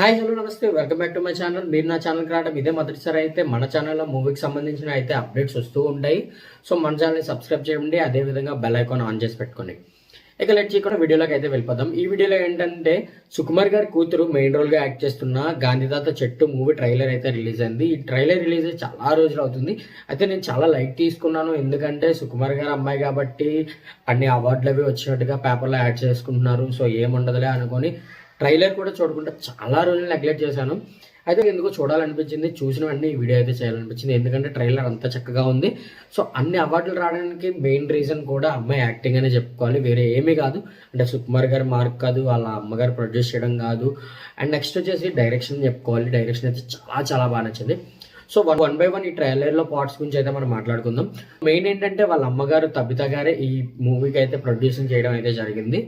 Hi hello నమస్తే welcome back to my channel. మీరు నా ఛానల్కి రావడం ఇదే మొదటిసారి అయితే మన ఛానల్లో మూవీకి సంబంధించిన అయితే అప్డేట్స్ వస్తూ ఉంటాయి. సో మన ఛానల్ని సబ్స్క్రైబ్ చేయండి, అదేవిధంగా బెల్ ఐకాన్ ఆన్ చేసి పెట్టుకోండి. ఇక లెట్ చేయకుండా వీడియోలోకి అయితే వెళ్ళిపోదాం. ఈ వీడియోలో ఏంటంటే సుకుమార్ గారి కూతురు మెయిన్ రోల్గా యాక్ట్ చేస్తున్న గాంధీతాత చెట్టు మూవీ ట్రైలర్ అయితే రిలీజ్ అయింది. ఈ ట్రైలర్ రిలీజ్ అయ్యి చాలా రోజులు అవుతుంది. అయితే నేను చాలా లైట్ తీసుకున్నాను, ఎందుకంటే సుకుమార్ గారి అమ్మాయి కాబట్టి అన్ని అవార్డులు అవి వచ్చినట్టుగా పేపర్లో యాడ్ చేసుకుంటున్నారు. సో ఏముండదులే అనుకొని ట్రైలర్ కూడా చూడకుండా చాలా రోజులు నెగ్లెక్ట్ చేశాను. అయితే ఎందుకో చూడాలనిపించింది, చూసిన వెంటనే ఈ వీడియో అయితే చేయాలనిపించింది, ఎందుకంటే ట్రైలర్ అంత చక్కగా ఉంది. సో అన్ని అవార్డులు రావడానికి మెయిన్ రీజన్ కూడా అమ్మాయి యాక్టింగ్ అనే చెప్పుకోవాలి, వేరే ఏమీ కాదు. అంటే సుకుమార్ గారి మార్క్ కాదు, వాళ్ళ అమ్మగారు ప్రొడ్యూస్ చేయడం కాదు. అండ్ నెక్స్ట్ వచ్చేసి డైరెక్షన్ చెప్పుకోవాలి. డైరెక్షన్ అయితే చాలా చాలా బాగా నచ్చింది. సో వన్ బై వన్ ఈ ట్రైలర్లో పార్ట్స్ గురించి అయితే మనం మాట్లాడుకుందాం. మెయిన్ ఏంటంటే వాళ్ళ అమ్మగారు తబిత గారే ఈ మూవీకి అయితే ప్రొడ్యూసింగ్ చేయడం అయితే జరిగింది.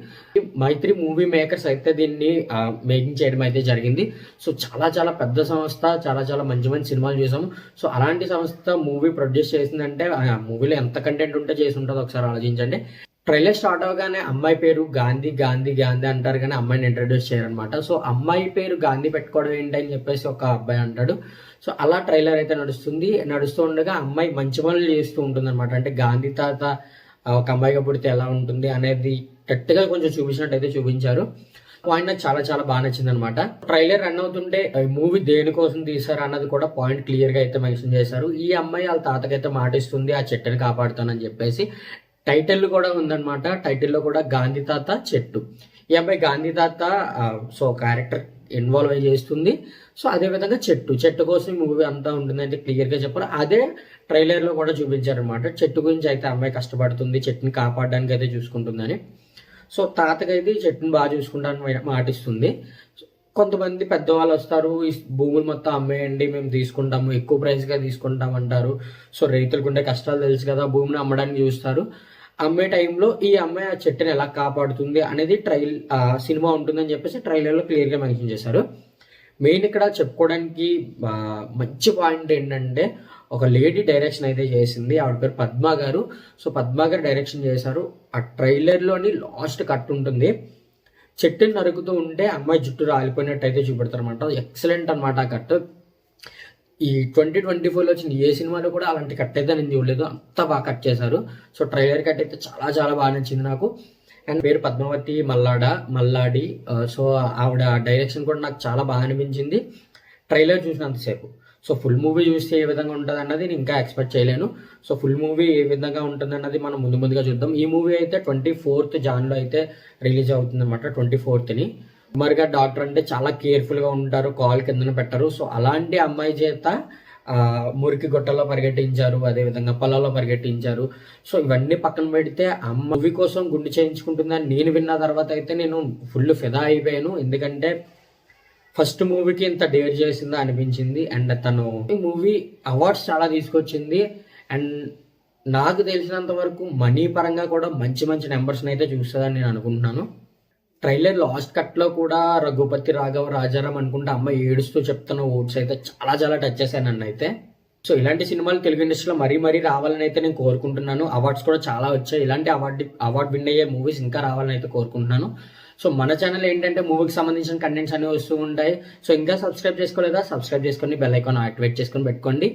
మైత్రి మూవీ మేకర్స్ అయితే దీన్ని మేకింగ్ చేయడం అయితే జరిగింది. సో చాలా చాలా పెద్ద సంస్థ, చాలా చాలా మంచి మంచి సినిమాలు చూసాము. సో అలాంటి సంస్థ మూవీ ప్రొడ్యూస్ చేసిందంటే ఆ మూవీలో ఎంత కంటెంట్ ఉంటే చేసి ఉంటుందో ఒకసారి ఆలోచించండి. ట్రైలర్ స్టార్ట్ అవగానే అమ్మాయి పేరు గాంధీ గాంధీ గాంధీ అంటారు, కానీ అమ్మాయిని ఇంట్రడ్యూస్ చేయరనమాట. సో అమ్మాయి పేరు గాంధీ పెట్టుకోవడం ఏంటని చెప్పేసి ఒక అబ్బాయి అంటాడు. సో అలా ట్రైలర్ అయితే నడుస్తూ ఉండగా అమ్మాయి మంచి పనులు చేస్తూ ఉంటుంది అనమాట. అంటే గాంధీ తాత ఒక అమ్మాయిగా పుడితే ఎలా ఉంటుంది అనేది కరెక్ట్గా కొంచెం చూపించినట్టు అయితే చూపించారు. పాయింట్ నాకు చాలా చాలా బాగా నచ్చింది అనమాట. ట్రైలర్ రన్ అవుతుంటే మూవీ దేనికోసం తీశారు అన్నది కూడా పాయింట్ క్లియర్ గా అయితే మెన్షన్ చేశారు. ఈ అమ్మాయి వాళ్ళ తాతకైతే మాటిస్తుంది ఆ చెట్టుని కాపాడుతానని చెప్పేసి. టైటిల్ కూడా ఉందన్నమాట. టైటిల్లో కూడా గాంధీ తాత చెట్టు. ఈ అబ్బాయి గాంధీ తాత సో క్యారెక్టర్ ఇన్వాల్వ్ అయ్యి చేస్తుంది. సో అదే విధంగా చెట్టు కోసం ఈ మూవీ అంతా ఉంటుందంటే క్లియర్గా చెప్పాలి. అదే ట్రైలర్లో కూడా చూపించారనమాట. చెట్టు గురించి అయితే అమ్మాయి కష్టపడుతుంది, చెట్టుని కాపాడడానికి అయితే చూసుకుంటుందని. సో తాతకైతే ఈ చెట్టుని బాగా చూసుకుంటానని మాటిస్తుంది. కొంతమంది పెద్దవాళ్ళు వస్తారు, ఈ భూములు మొత్తం అమ్మేయండి, మేము తీసుకుంటాము, ఎక్కువ ప్రైస్గా తీసుకుంటాం అంటారు. సో రైతులకు ఉండే కష్టాలు తెలుసు కదా, భూమిని అమ్మడానికి చూస్తారు. అమ్మే టైంలో ఈ అమ్మాయి ఆ చెట్టుని ఎలా కాపాడుతుంది అనేది సినిమా ఉంటుందని చెప్పేసి ట్రైలర్లో క్లియర్గా మెన్షన్ చేశారు. మెయిన్ ఇక్కడ చెప్పుకోవడానికి మంచి పాయింట్ ఏంటంటే ఒక లేడీ డైరెక్షన్ అయితే చేసింది, ఆవిడ పేరు పద్మ గారు. సో పద్మ గారు డైరెక్షన్ చేశారు. ఆ ట్రైలర్లోని లాస్ట్ కట్ ఉంటుంది, చెట్టుని నరుకుతూ ఉంటే అమ్మాయి జుట్టు రాలిపోయినట్టు అయితే చూపెడతారు అనమాట. ఎక్సలెంట్ అనమాట ఆ కట్. ఈ 2024లో వచ్చిన ఏ సినిమాలో కూడా అలాంటి కట్ అయితే నేను చూడలేదు, అంత బాగా కట్ చేశారు. సో ట్రైలర్ కట్ అయితే చాలా చాలా బాగా నచ్చింది నాకు. అండ్ పేరు పద్మావతి మల్లాడి. సో ఆవిడ డైరెక్షన్ కూడా నాకు చాలా బాగా అనిపించింది ట్రైలర్ చూసినంతసేపు. సో ఫుల్ మూవీ చూస్తే ఏ విధంగా ఉంటుంది అన్నది నేను ఇంకా ఎక్స్పెక్ట్ చేయలేను. సో ఫుల్ మూవీ ఏ విధంగా ఉంటుంది అన్నది మనం ముందుగా చూద్దాం. ఈ మూవీ అయితే 24th జాన్లో అయితే రిలీజ్ అవుతుంది అనమాట. 24th మరిగా డాక్టర్ అంటే చాలా కేర్ఫుల్గా ఉంటారు, కాల్ కిందన పెట్టరు. సో అలాంటి అమ్మాయి చేత మురికి గొట్టల్లో పరిగెట్టించారు, అదేవిధంగా పొలాల్లో పరిగెట్టించారు. సో ఇవన్నీ పక్కన పెడితే మూవీ కోసం గుండె చేయించుకుంటుందని నేను విన్న తర్వాత అయితే నేను ఫుల్ ఫిదా అయిపోయాను. ఎందుకంటే ఫస్ట్ మూవీకి ఇంత డేర్ చేసిందా అనిపించింది. అండ్ తను ఈ మూవీ అవార్డ్స్ చాలా తీసుకొచ్చింది. అండ్ నాకు తెలిసినంత వరకు మనీ పరంగా కూడా మంచి మంచి నెంబర్స్ని అయితే చూస్తుందని నేను అనుకుంటున్నాను. ట్రైలర్ లాస్ట్ కట్లో కూడా రఘుపతి రాఘవ రాజారాం అనుకుంటే అమ్మాయి ఏడుస్తూ చెప్తున్న వర్డ్స్ అయితే చాలా చాలా టచ్ చేశాను నన్ను అయితే. సో ఇలాంటి సినిమాలు తెలుగు ఇండస్ట్రీలో మరీ రావాలని అయితే నేను కోరుకుంటున్నాను. అవార్డ్స్ కూడా చాలా వచ్చాయి. ఇలాంటి అవార్డ్ విన్ అయ్యే మూవీస్ ఇంకా రావాలని అయితే కోరుకుంటున్నాను. సో మన ఛానల్ ఏంటంటే మూవీకి సంబంధించిన కంటెంట్స్ అనేవి వస్తూ ఉంటాయి. సో ఇంకా సబ్స్క్రైబ్ చేసుకోలేదా, సబ్స్క్రైబ్ చేసుకొని బెల్ ఐకాన్ యాక్టివేట్ చేసుకొని పెట్టుకోండి.